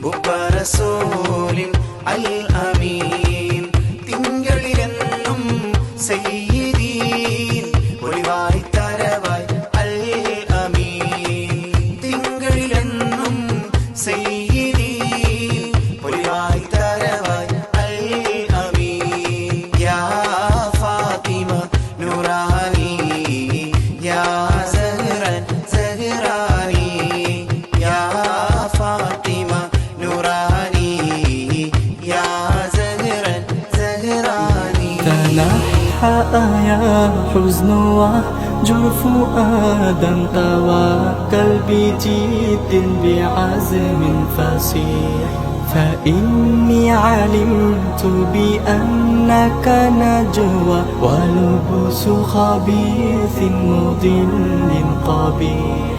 റസൂലിൻ അൽ അമീൻ തിങ്കളിലെന്നും സയ്യിദീൻ ഒളിവായി തരവായി അൽ അമീൻ തിങ്കളിലെന്നും സയ്യിദീൻ ഒളിവായി തരവായി അൽ അമീൻ യാ ഫാത്തിമ നൂറാനി യാ സഹ്റൻ സഹ്റാനി യാ ഫാത്തിമ നൂറാനി യാ സഹ്റൻ സഹ്റാനി تنحى يا حزن وهجر فؤادا توكل بجد بعزم فصيح فإني علمت بأنك نجوى ولبس خبيث مضل قبيح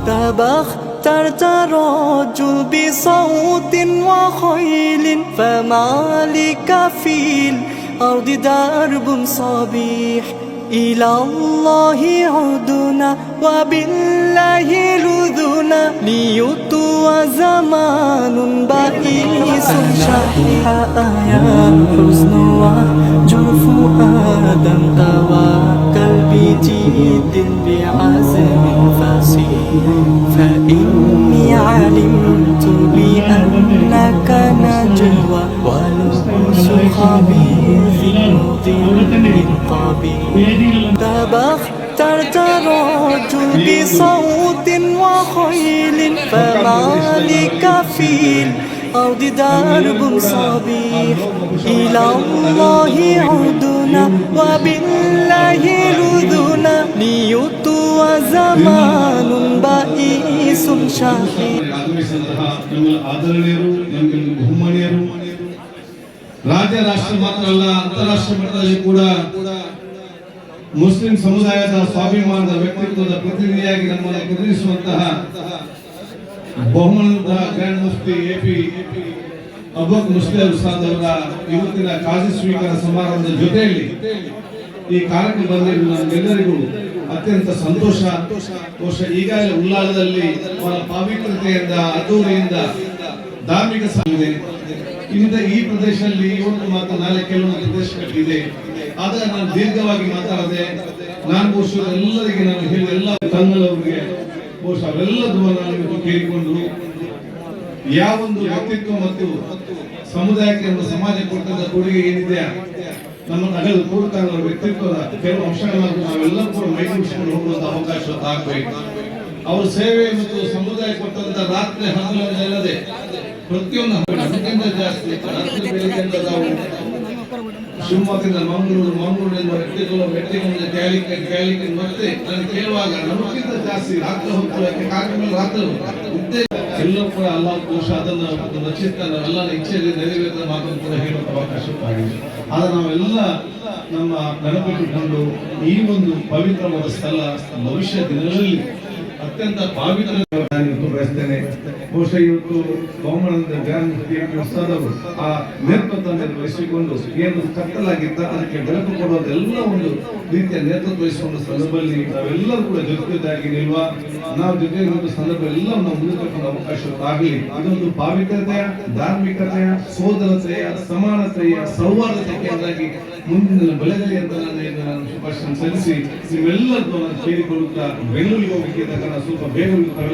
تبخترت رجل بصوت وخيل فما لك في الأرض درب صبيح إلى الله عدنا وبالله لذنا ليت وزمان بئيس شحيح يا حزن وهجر فؤادا توكل بجد بعزم فصيح فإني علمت بأنك نجوى ولبس خبيث مضل قبيح تبخترت رجل بصوت وخيل فما لك في الأرض درب صبيح إلى الله عدنا وبالله لذنا ليت وزمان بئيس شحيح ರಾಜ್ಯ ರಾಷ್ಟ್ರ ಮಾತ್ರ ಅಲ್ಲ ಅಂತಾರಾಷ್ಟ್ರೀಯ ಮಟ್ಟದಲ್ಲಿ ಕೂಡ ಮುಸ್ಲಿಂ ಸಮುದಾಯದ ಸ್ವಾಭಿಮಾನದ ವ್ಯಕ್ತಿತ್ವದ ಪ್ರತಿನಿಧಿಯಾಗಿ ನಮ್ಮನ್ನು ಪ್ರತಿನಿಧಿಸುವಂತಹ ಬಹುಮಾನದ ಗ್ರ್ಯಾಂಡ್ ಮುಫ್ತಿ ಎಪಿ ಅಬೂಬಕರ್ ಮುಸ್ಲಿಂ ಉಸ್ತಾದ್ ಅವರ ಇವತ್ತಿನ ಕಾಜಿ ಸ್ವೀಕಾರ ಸಮಾರಂಭದ ಜೊತೆಯಲ್ಲಿ ಈ ಕಾರ್ಯಕ್ರಮ ಬಂದಿರುವ ನಮ್ಮೆಲ್ಲರಿಗೂ ಅತ್ಯಂತ ಸಂತೋಷ. ಈಗಾಗಲೇ ಉಲ್ಲಾಳದಲ್ಲಿ ಅವರ ಪವಿತ್ರತೆಯಿಂದ ಅದ್ದೂರಿಯಿಂದ ಧಾರ್ಮಿಕ ಸಾಗಿದೆ. ಇಂದ ಈ ಪ್ರದೇಶದಲ್ಲಿ ಇವತ್ತು ಮಾತ್ರ ನಾಳೆ ಕೆಲವೊಂದು ಪ್ರದೇಶಗಳಿದೆ. ಆದರೆ ನಾನು ದೀರ್ಘವಾಗಿ ಮಾತಾಡದೆ ನಾನು ಬಹುಶಃ ಎಲ್ಲರಿಗೆ ನಾನು ಹೇಳಿ ಎಲ್ಲ ತಂಗಳವರಿಗೆ ಬಹುಶಃ ಅವೆಲ್ಲದನ್ನು ನಾನು ಕೇಳಿಕೊಂಡು ಯಾವೊಂದು ವ್ಯಕ್ತಿತ್ವ ಮತ್ತು ಸಮುದಾಯಕ್ಕೆ ನಮ್ಮ ಸಮಾಜ ಕೊಡ್ತದ ಕೊಡುಗೆ ಏನಿದೆ ನಮ್ಮ ನಗರ ಪೂರ್ವಕ ವ್ಯಕ್ತಿತ್ವದ ಕೆಲವು ಅಂಶಗಳನ್ನು ನಾವೆಲ್ಲ ಕೂಡ ಮೈಗೂಡಿಸಿಕೊಂಡು ಹೋಗುವಂತ ಅವಕಾಶ ಆಗಬೇಕು. ಅವರ ಸೇವೆ ಮತ್ತು ಸಮುದಾಯ ಕೊಟ್ಟಂತ ರಾತ್ರಿ ಹಗಲಲ್ಲದೆ ಪ್ರತಿಯೊಂದು ಅದಕ್ಕಿಂತ ಜಾಸ್ತಿ ನಾವು ಶಿವಮೊಗ್ಗದಿಂದ ಮಂಗಳೂರಿನಿಂದ ವ್ಯಕ್ತಿಗಳು ಕ್ಯಾಲಿಕಟ್ ಮತ್ತೆ ನಾನು ಕೇಳುವಾಗ ನಮಗಿಂತ ಜಾಸ್ತಿ ರಾತ್ರಿ ಹೋಗ್ತಾರೆ ಕಾರ್ಯಕ್ರಮ ರಾತ್ರಿ ಹೋಗ್ತಾರೆ ಎಲ್ಲರೂ ಕೂಡ ಅಲ್ಲಾಹ್ ದೋಷ ಅದನ್ನು ರಚಿತ ಎಲ್ಲ ಇಚ್ಛೆಯಲ್ಲಿ ನೆರವೇರಿದ ಮಾತನ್ನು ಕೂಡ ಹೇಳುವ ಅವಕಾಶ ಆಗಿದೆ. ಆದ್ರೆ ನಾವೆಲ್ಲ ನಮ್ಮ ನೆನಪಿಟ್ಟುಕೊಂಡು ಈ ಒಂದು ಪವಿತ್ರವಾದ ಸ್ಥಳ ಭವಿಷ್ಯ ದಿನಗಳಲ್ಲಿ ಅತ್ಯಂತ ಪವಿತ್ರ ಬಯಸ್ತೇನೆ. ಬಹುಶಃ ಇವತ್ತು ಬಹುಮಾನದ ಗ್ರ್ಯಾಂಡ್ ಉತ್ಸವವು ಆ ನೇತೃತ್ವ ವಹಿಸಿಕೊಂಡು ಏನು ಕತ್ತಲಾಗಿದ್ದ ಅದಕ್ಕೆ ಬೆಳಕು ಕೊಡುವುದು ಎಲ್ಲ ಒಂದು ರೀತಿಯ ನೇತೃತ್ವ ವಹಿಸುವ ಸಂದರ್ಭದಲ್ಲಿ ನಾವೆಲ್ಲರೂ ಕೂಡ ಜೊತೆಯಾಗಿ ನಿಲ್ವ ನಾವು ಜೊತೆ ಸಂದರ್ಭ ಎಲ್ಲ ನಾವು ಮುಂದಕ್ಕೆ ಅವಕಾಶ ಆಗಲಿ. ಇದೊಂದು ಪಾವಿತ್ರತೆಯ ಧಾರ್ಮಿಕತೆಯ ಸೋದರತೆಯ ಸಮಾನತೆಯ ಸೌಹಾರ್ದತೆ ಕೇಂದ್ರವಾಗಿ ಮುಂದಿನ ಬೆಳೆಗಲಿ ಅಂತ ನಾನು ಶುಭಾಶಯ ಸಲ್ಲಿಸಿ ನೀವೆಲ್ಲರೂ ನಾನು ಕೇಳಿಕೊಳ್ಳುತ್ತಾ ಬೆಂಗಳೂರಿಗೆ ಹೋಗಲಿಕ್ಕೆ ಸ್ವಲ್ಪ ಬೇಗ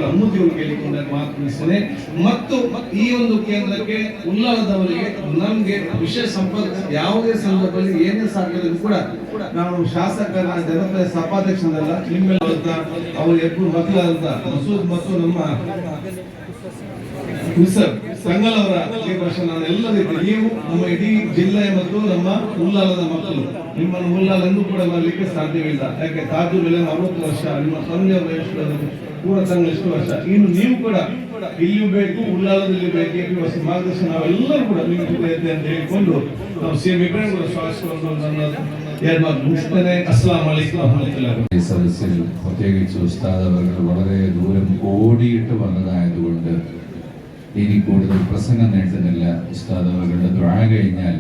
ಅನುಮತಿಯನ್ನು ಕೇಳಿಕೊಂಡ ಮಾತನಾಡಿದ್ದೇನೆ. ಮತ್ತು ಈ ಒಂದು ಕೇಂದ್ರಕ್ಕೆ ಉಲ್ಲಾಳದವರಿಗೆ ನಮ್ಗೆ ವಿಶೇಷ ಸಂಪರ್ಕ ಯಾವುದೇ ಸಂದರ್ಭದಲ್ಲಿ ಏನೇ ಸಾಧ್ಯ ಕೂಡ ನಾವು ಶಾಸಕರ ಜನಪದ ಸಭಾಧ್ಯಕ್ಷರಲ್ಲ ನಿಮ್ಮೆಲ್ಲ ಅವರು ಎಬ್ಬರು ಮಕ್ಕಳಾದಂತ ಮಸೂದ್ ಮತ್ತು ನಮ್ಮ ಸಂಗಲ್ ಅವರ ನಾನು ಎಲ್ಲ ರೀತಿ ನೀವು ನಮ್ಮ ಇಡೀ ಜಿಲ್ಲೆಯ ಮತ್ತು ನಮ್ಮ ಉಲ್ಲಾಲದ ಮಕ್ಕಳು ನಿಮ್ಮನ್ನು ಉಲ್ಲಾಲ ಎಂದು ಕೂಡ ಬರಲಿಕ್ಕೆ ಸಾಧ್ಯವಿಲ್ಲ. ಯಾಕೆ ತಾಜು ಬೆಲೆ 40 ವರ್ಷ, ನಿಮ್ಮ ತಂದೆಯವರ ಎಷ್ಟು ಕೂಡ ತಂಗ ಎಷ್ಟು ವರ್ಷ, ಇನ್ನು ನೀವು ಕೂಡ ಇಲ್ಲಿಯೂ ಬೇಕು ಉಲ್ಲಾಲದಲ್ಲಿ ಬೇಕು ಮಾರ್ಗದರ್ಶನ ನಾವೆಲ್ಲರೂ ಕೂಡ ನಿಮ್ಮ ಜೊತೆ ಇದೆ ಅಂತ ಹೇಳಿಕೊಂಡು ನಾವು ಸಿಎಂ ಇಬ್ರಾಹಿಂ ಕೂಡ ಸ್ವಾಗತಿಸಿಕೊಂಡು ನನ್ನ ಎರಡು ಮಾತು ಮುಗಿಸ್ತೇನೆ. അസ്സലാമു അലൈക്കും വറഹ്മത്തുള്ളാഹി. സദസ്സിൽ പ്രത്യേകിച്ച് ഉസ്താദ് അവർ വളരെ ദൂരം ഓടിയിട്ട് വന്നതായതുകൊണ്ട് ഇനി കൂടുതൽ പ്രസംഗം നീട്ടുന്നില്ല. ഉസ്താദ് അവരുടെ ദുആ കഴിഞ്ഞാൽ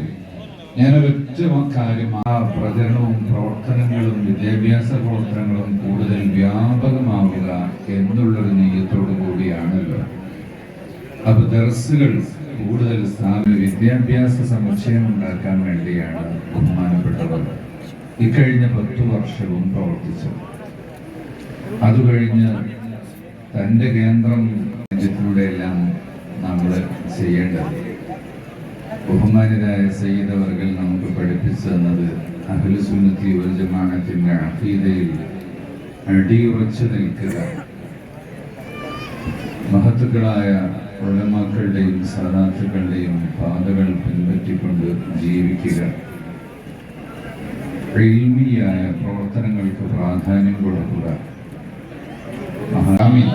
ഞാനൊരൊറ്റ കാര്യം, ആ പ്രചരണവും പ്രവർത്തനങ്ങളും വിദ്യാഭ്യാസ പ്രവർത്തനങ്ങളും കൂടുതൽ വ്യാപകമാവുക എന്നുള്ളൊരു നെയ്യത്തോടു കൂടിയാണല്ലോ അപ്പൊ ദർസുകൾ കൂടുതൽ വിദ്യാഭ്യാസ സമുച്ചയം ഉണ്ടാക്കാൻ വേണ്ടിയാണ് ബഹുമാനപ്പെട്ടവർ ഇക്കഴിഞ്ഞ 10 വർഷവും പ്രവർത്തിച്ചത്. അത് കഴിഞ്ഞ് തൻ്റെ കേന്ദ്രം രാജ്യത്തിലൂടെയെല്ലാം നമ്മൾ ചെയ്യേണ്ടത്. ബഹുമാനരായ സയ്യിദ് അവർകൾ നമുക്ക് പഠിപ്പിച്ചു തന്നത് അഹ്ലു സുന്നത്തി വൽ ജമാഅത്തിന്റെ അഖീദയിൽ അടിയുറച്ചു നിൽക്കുക, മഹത്തുക്കളായ ഉലമാക്കളുടെയും സാദാത്തുക്കളുടെയും പാതകൾ പിൻപറ്റിക്കൊണ്ട് ജീവിക്കുക, ഇൽമിയായ പ്രവർത്തനങ്ങൾക്ക് പ്രാധാന്യം കൊടുക്കുക. ആമീൻ.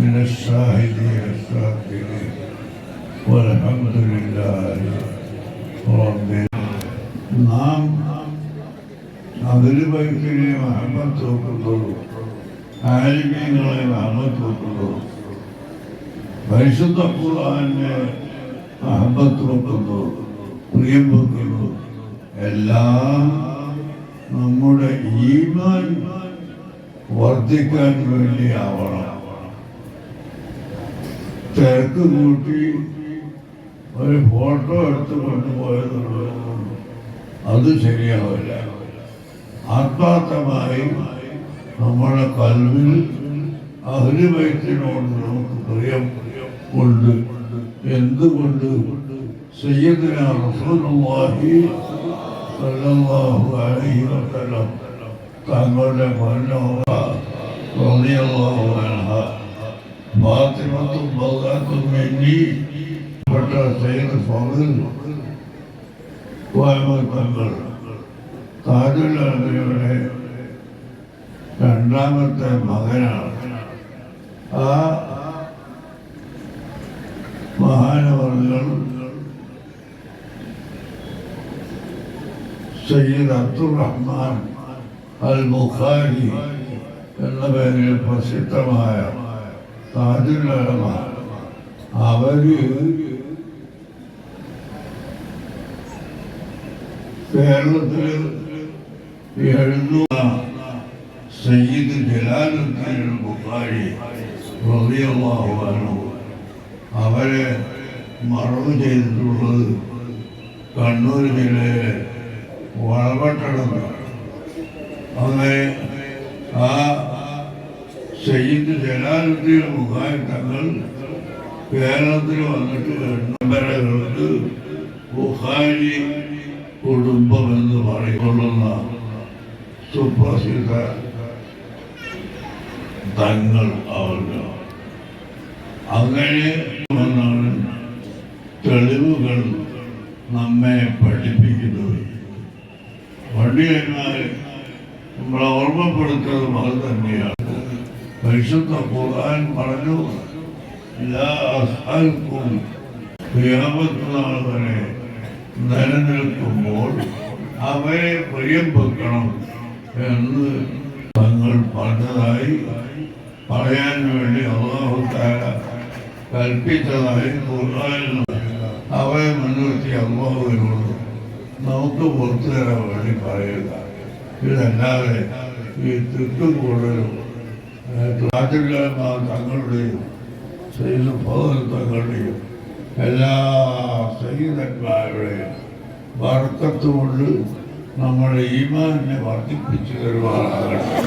من الشاهدين الشاكرين والحمد لله رب നാം അഹ്ലുബൈത്തിനെ മഹബത്ത് വെക്കുന്നുള്ളൂ, ആലിമീങ്ങളെ മഹബത്ത് വെക്കുന്നുള്ളൂ, പരിശുദ്ധ ഖുർആനെ മഹബത്ത് വെക്കുന്നു, പ്രിയം വെക്കുന്നു. എല്ലാം നമ്മുടെ ഈമാൻ വർദ്ധിക്കാൻ വേണ്ടിയാവണം. തിരക്ക് കൂട്ടി ഒരു ഫോട്ടോ എടുത്ത് കൊണ്ടുപോയതുള്ളൂ, അത് ശരിയാവില്ല. ആത്മാർത്ഥമായി നമ്മുടെ കൽവിൽ അഹ്ലുബൈത്തിനോട് നമുക്ക് പ്രിയം ഉണ്ട്. എന്തുകൊണ്ട്? സയ്യിദുനാ റസൂലുള്ളാഹി സ്വല്ലല്ലാഹു അലൈഹി വസല്ലം തങ്ങളുടെ മരണപ്പെട്ട സയ്യിദ് ഫാദിൽ തങ്ങൾ താജുൽ അലവിയുടെ രണ്ടാമത്തെ മകനാണ്. ആ മഹാനവർകൾ സയ്യിദ് അബ്ദുറഹ്മാൻ അൽ ബുഖാരി എന്ന പേരിൽ പ്രസിദ്ധമായ താജുൽ ഉലമ, അവര് കേരളത്തിൽ എഴുതുന്ന സയ്യിദ് ജലാലുദ്ദീൻ ബുഖാരി റളിയല്ലാഹു അൻഹു അവരെ മറവ് ചെയ്തിട്ടുള്ളത് കണ്ണൂർ ജില്ലയിലെ വളപട്ടണത്ത്. അങ്ങനെ ആ സയ്യിദ് ജലാലുദ്ദീൻ ബുഖാരി തങ്ങൾ കേരളത്തിൽ വന്നിട്ട് എണ്ണമ്പരകൾക്ക് ബുഖാരി കുടുംബം എന്ന് പറയപ്പെടുന്ന സുപ്രസിദ്ധ തങ്ങൾ അവർക്ക്. അങ്ങനെ ഒന്നാണ് തെളിവുകൾ നമ്മെ പഠിപ്പിക്കുന്നത്. പണ്ഡിതന്മാർ നമ്മളെ ഓർമ്മപ്പെടുത്തുന്നത് അത് തന്നെയാണ്. പരിശുദ്ധ ഖുർആൻ പറഞ്ഞു, ലാ അസ്അൽക്കും ഖിയാമത്ത് നാൾ വരെ നിലനിൽക്കുമ്പോൾ അവരെ പ്രിയം വെക്കണം എന്ന് തങ്ങൾ പറഞ്ഞതായി പറയാൻ വേണ്ടി അല്ലാഹു തആല കൽപ്പിച്ചതായി ഖുർആനിൽ അവരെ മുൻനിർത്തി അല്ലാഹുവിനോട് നമുക്ക് പുറത്തു തരാൻ വേണ്ടി പറയുക. ഇതല്ലാതെ ഈ തിക്കും കൂടുതലും തങ്ങളുടെയും സയ്യിദ് ഫാദിൽ തങ്ങളുടെയും എല്ലാ സയ്യിദന്മാരുടെയും ബർക്കത്ത് കൊണ്ട് നമ്മുടെ ഈമാനിനെ വർദ്ധിപ്പിച്ചു തരുവാനാകട്ടെ.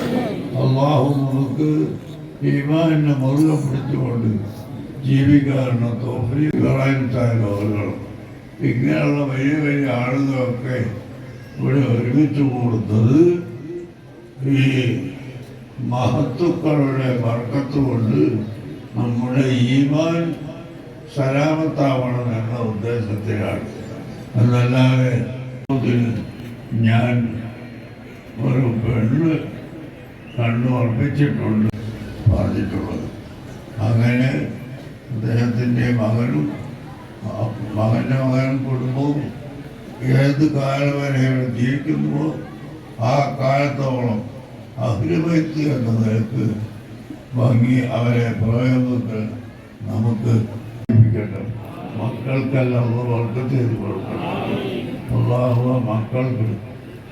അല്ലാഹു നമുക്ക് ഈമാനിനെ മുറുകെ പിടിച്ചുകൊണ്ട് ജീവിക്കാനുള്ള തൗഫീഖ് നൽകണം. ഇങ്ങനെയുള്ള വലിയ വലിയ ആളുകളൊക്കെ ഇവിടെ ഒരുമിച്ച് കൂടുന്നത് ഈ മഹത്തുക്കളുടെ ബർക്കത്ത് കൊണ്ട് നമ്മുടെ ഈമാൻ സലാമത്താവണം എന്ന ഉദ്ദേശത്തിലാണ്. എന്നല്ലാതെ ഞാൻ ഒരു പെണ്ണ് കണ്ണു ഉറപ്പിച്ചിട്ടുണ്ട് പറഞ്ഞിട്ടുള്ളത്. അങ്ങനെ അദ്ദേഹത്തിൻ്റെ മകനും മകൻ്റെ മകനും കുടുംബവും ഏത് കാലം വരെ ജീവിക്കുന്നുവോ ആ കാലത്തോളം അഹ്ലുബൈത്ത് എന്ന നിലക്ക് ഭംഗി അവരെ പ്രയോഗത്തിൽ നമുക്ക് മക്കൾക്കെല്ലാം ബർക്കത്ത് ചെയ്ത് കൊടുക്കണം. അല്ലാഹു മക്കൾക്ക്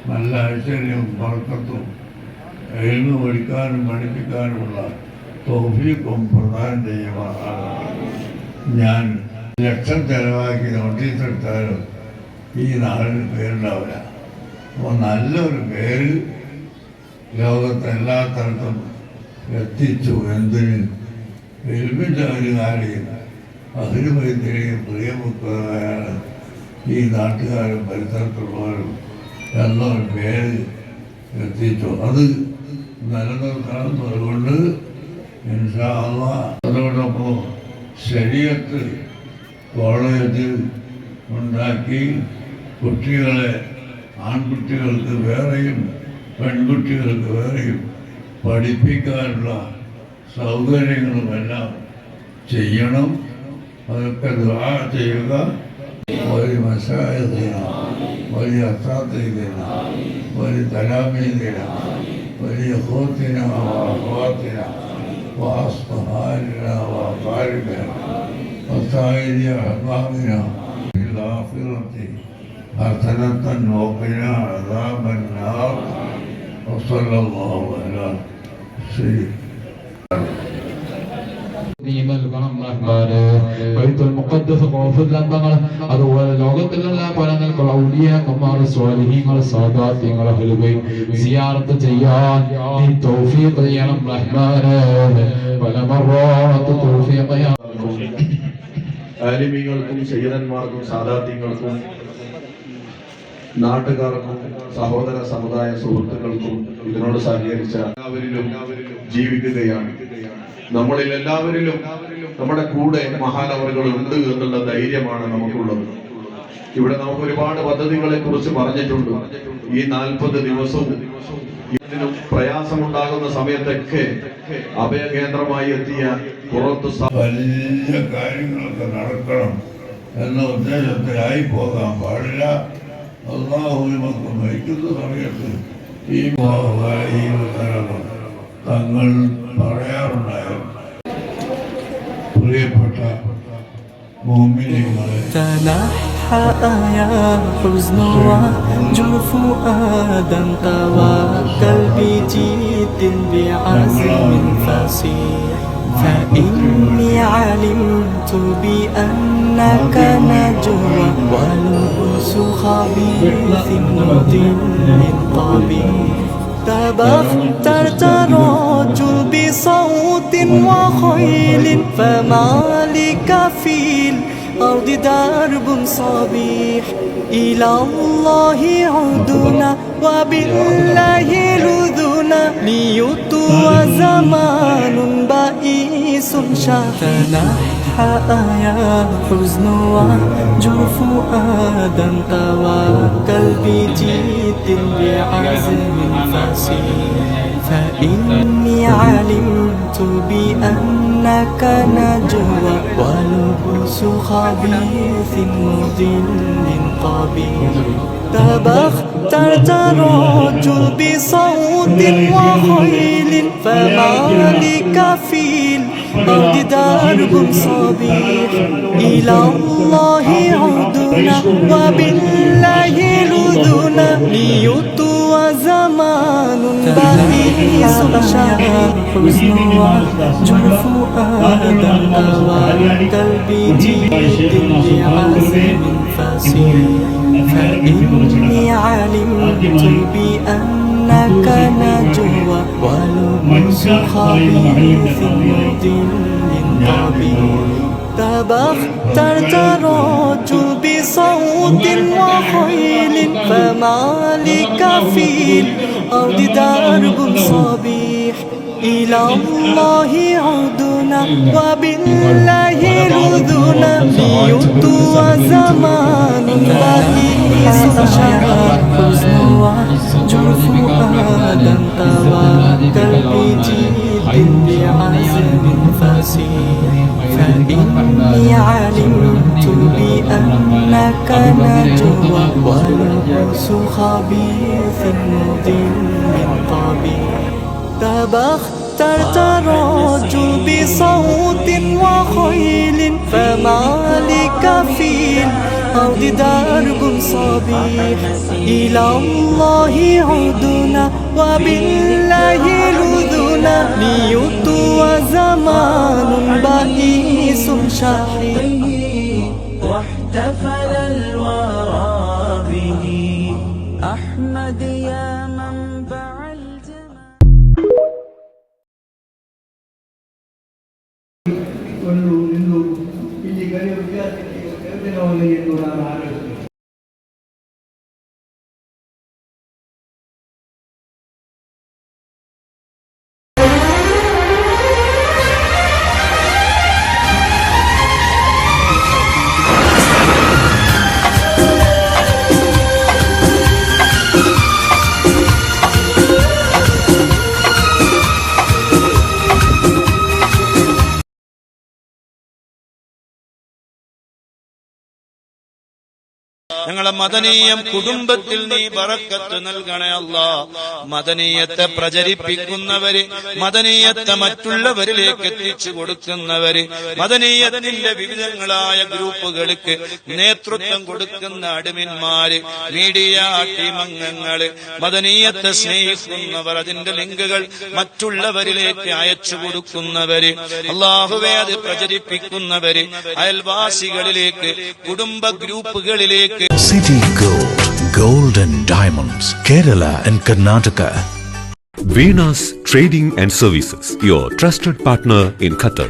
നല്ല ഐശ്വര്യവും ബർക്കത്തും എഴുന്നു പഠിക്കാനും പഠിപ്പിക്കാനുമുള്ള തൗഫീഖും പ്രദാനം ചെയ്യുമാറാകണം. ഞാൻ ലക്ഷം ചെലവാക്കി നോട്ടീസ് എടുത്താലും ഈ നാടിന് പേരുണ്ടാവില്ല. അപ്പോൾ നല്ലൊരു പേര് ലോകത്ത് എല്ലാ സ്ഥലത്തും എത്തിച്ചു. എന്തിന്? എൽമിൻ്റെ ഒരു കാര്യം അഹിരുമൈത്തിനെയും പ്രിയമുക്തമായാണ് ഈ നാട്ടുകാരും പരിസരത്തുള്ളവരും എന്നൊരു പേര് എത്തിച്ചു. അത് നിലനിർത്തണമെന്നതുകൊണ്ട് ഇൻഷാ അല്ലാഹ് അതോടൊപ്പം ശരീഅത്ത് കോളേജ് ഉണ്ടാക്കി കുട്ടികളെ ആൺകുട്ടികൾക്ക് വേറെയും പെൺകുട്ടികൾക്ക് വേറെയും പഠിപ്പിക്കാനുള്ള സൗകര്യങ്ങളുമെല്ലാം ചെയ്യണം. അതൊക്കെ ദുആ ചെയ്യുക. വലിയ മശായിഖിന, വലിയ അസാത്തീദിന, വലിയ തലാമീദിന, വലിയ ഖൂത്തിന വഅഖ്വാത്തിന വഅസ്ഹാരിന വഅഖാരിബിന വസായിരി അഹ്ബാബിന ഫിൽ ആഖിറതി ഹസനത്തൻ വഖിനാ അദാബൻ നാർ. വസല്ലല്ലാഹു അലാ സയ്യിദ് ബൈത്തുൽ മുഖദ്ദസ് ഖുഫുല്ലന്തങ്ങൾ അതുപോലെ ലോകത്തിലുള്ള പല നിലക്കുള്ള ഔലിയാക്കന്മാർ, സ്വാലിഹീങ്ങൾ, സാദാത്യങ്ങൾ, അഹ്ലുബൈ സിയാറത്ത് ചെയ്യാൻ നീ തൗഫീഖ് ചെയ്യണം റഹ്മാനേ. പല മറവാത്ത് തൗഫീഖ് ചെയ്യാൻ ആലിമീങ്ങൾക്കും സയ്യിദന്മാർക്കും സാദാത്യങ്ങൾക്കും നാട്ടുകാർക്കും സഹോദര സമുദായ സുഹൃത്തുക്കൾക്കും ഇതിനോട് സഹകരിച്ച എല്ലാവരിലും ജീവിക്കുകയാണ്. നമ്മളിൽ എല്ലാവരിലും നമ്മുടെ കൂടെ മഹാനവറുകൾ ഉണ്ട് എന്നുള്ള ധൈര്യമാണ് നമുക്കുള്ളത്. ഇവിടെ നമുക്ക് ഒരുപാട് പദ്ധതികളെ കുറിച്ച് പറഞ്ഞിട്ടുണ്ട്. ഈ 40 ദിവസവും ഇതിനും പ്രയാസമുണ്ടാകുന്ന സമയത്തൊക്കെ അഭയകേന്ദ്രമായി എത്തിയ പുറത്ത് വലിയ കാര്യങ്ങളൊക്കെ നടക്കണം എന്ന ഉദ്ദേശത്തിലായി പോകാൻ പാടില്ല. അള്ളാഹു നമുക്ക് മരിക്കുന്ന സമയത്ത് ഈ തങ്ങൾ പറയാറുണ്ടായിരുന്നു. പ്രിയപ്പെട്ട മുഅ്മിനീങ്ങളെ, تنحى يا حزن وهجر فؤادا توكل بجد بعزم فصيح فإني علمت بأنك نجوى ولبس خبيث مضل قبيح تبخترت رجل بصوت وخيل فما لك في الأرض درب صبيح إلى الله عدنا وبالله لذنا ليطوى زمان بئيس شاحنا يا حزن وهجر فؤادا توكل بجد بعزم فصيح فإني علمت بأنك نجوى ولبس خبيث مضل قبيح تبخترت رجل بصوت وخيل فما لك في الأرض درب صبيح إلى الله عدنا وبالله لذنا ليطوى زمان بئيس شاحن حزن وهجر فؤادا توكل بجد بعزم فصيح فإني علمت بأنك نجوى ولبس خبيث مضل قبيح تبخترت رجل بصوت وخيل فما لك في الأرض درب صبيح إلى الله عدنا وبالله لذنا ليطوى زمان بئيس شاحن حزن وهجر فؤادا توكل بجد بعزم فصيح فإني علمت بأنك نجوى ولبس خبيث مضل قبيح تبخترت رجل بصوت وخيل فما لك في الأرض درب صبيح إلى الله عدنا وبالله لذنا نيوت وزمان بئيس شحيح واحتفل الورى به أحمد يا منبع الجمال. ಇಂದು ಇಲ್ಲಿ ಕಲಿಯುವ ವಿದ್ಯಾರ್ಥಿಗಳಿಗೆ ದಿನವನ್ನು ಎಂದು ನಾನು ಆಲೋಚಿಸಿದೆ. ഞങ്ങളെ മദനീയം കുടുംബത്തിൽ നീ ബറക്കത്ത് നൽകണേ അല്ലാ. മദനീയത്തെ പ്രചരിപ്പിക്കുന്നവര്, മദനീയത്തെ മറ്റുള്ളവരിലേക്ക് എത്തിച്ചു കൊടുക്കുന്നവര്, മദനീയത്തിന്റെ വിവിധങ്ങളായ ഗ്രൂപ്പുകൾക്ക് നേതൃത്വം കൊടുക്കുന്ന അഡ്മിന്മാര്, മീഡിയ ടീമംഗങ്ങള്, മദനീയത്തെ സ്നേഹിക്കുന്നവർ, അതിന്റെ ലിങ്കുകൾ മറ്റുള്ളവരിലേക്ക് അയച്ചു കൊടുക്കുന്നവര്, അല്ലാഹുവേ അത് പ്രചരിപ്പിക്കുന്നവര്, അയൽവാസികളിലേക്ക്, കുടുംബ ഗ്രൂപ്പുകളിലേക്ക്. City Gold and Diamonds, Kerala and Karnataka. Venus Trading and Services, your trusted partner in Qatar.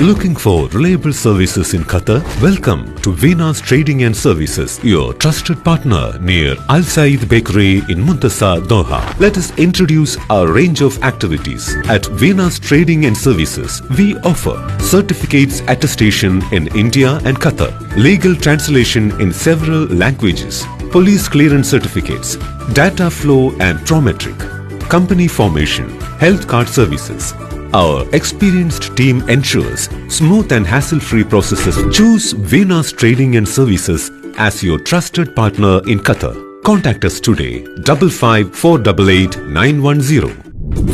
Looking for reliable services in Qatar? Welcome to Venus Trading and Services, your trusted partner near Al Said Bakery in Muntasa, Doha. Let us introduce our range of activities. At Venus Trading and Services, we offer certificates attestation in India and Qatar, legal translation in several languages, police clearance certificates, data flow and Prometric, company formation, health card services. Our experienced team ensures smooth and hassle-free processes. Choose Venus Trading and Services as your trusted partner in Qatar. Contact us today, 55488910.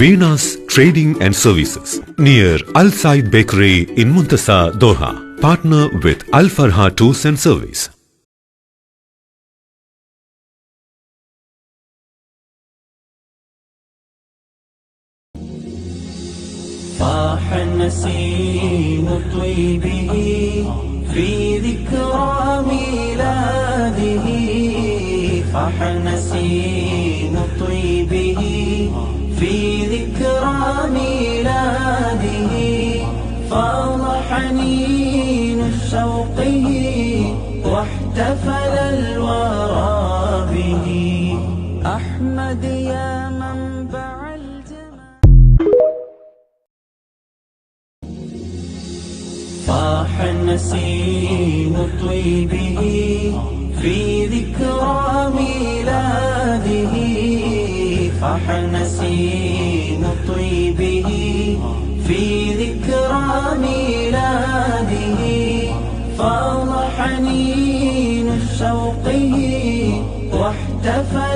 Venus Trading and Services, near Al Said Bakery in Muntasa, Doha. Partner with Al Farha Tours and Service. فاح نسيم طيبه في ذكرى ميلاده فاح نسيم طيبه في ذكرى ميلاده فاض حنين شوقه واحتفل الورى به أحمد يا منبع فاح نسيم طيبه في ذكرى ميلاده فاح نسيم طيبه في ذكرى ميلاده فاض حنين شوقه واحتفل